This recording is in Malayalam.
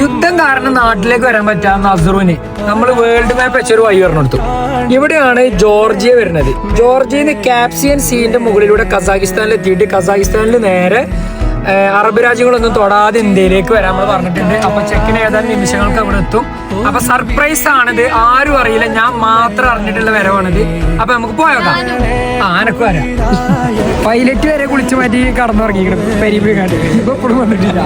യുദ്ധം കാരണം നാട്ടിലേക്ക് വരാൻ പറ്റാത്ത നസറുവിന് നമ്മൾ വേൾഡ് മാപ്പ് വെച്ചൊരു വഴി പറഞ്ഞു കൊടുത്തു. ഇവിടെയാണ് ജോർജിയ വരുന്നത്. ജോർജിയന്ന് കാപ്സിയൻ സീന്റെ മുകളിലൂടെ കസാഖിസ്ഥാനിൽ എത്തിയിട്ട് കസാഖിസ്ഥാനിൽ നേരെ അറബ് രാജ്യങ്ങളൊന്നും തൊടാതെ ഇന്ത്യയിലേക്ക് വരാൻ നമ്മൾ പറഞ്ഞിട്ടുണ്ട്. അപ്പൊ ചെക്കിന് ഏതാനും നിമിഷങ്ങൾക്ക് അവിടെ എത്തും. അപ്പൊ സർപ്രൈസ് ആണിത്, ആരും അറിയില്ല, ഞാൻ മാത്രം അറിഞ്ഞിട്ടുള്ള വരവാണിത്. അപ്പൊ നമുക്ക് പോയോക്കാം. ആനക്ക് വരാം. പൈലറ്റ് വരെ കുളിച്ചു മാറ്റി കടന്നുറങ്ങിക്കണം. പെരിപ്പിക്കാണ്ട് ഇപ്പൊ എപ്പോഴും വന്നിട്ടില്ല.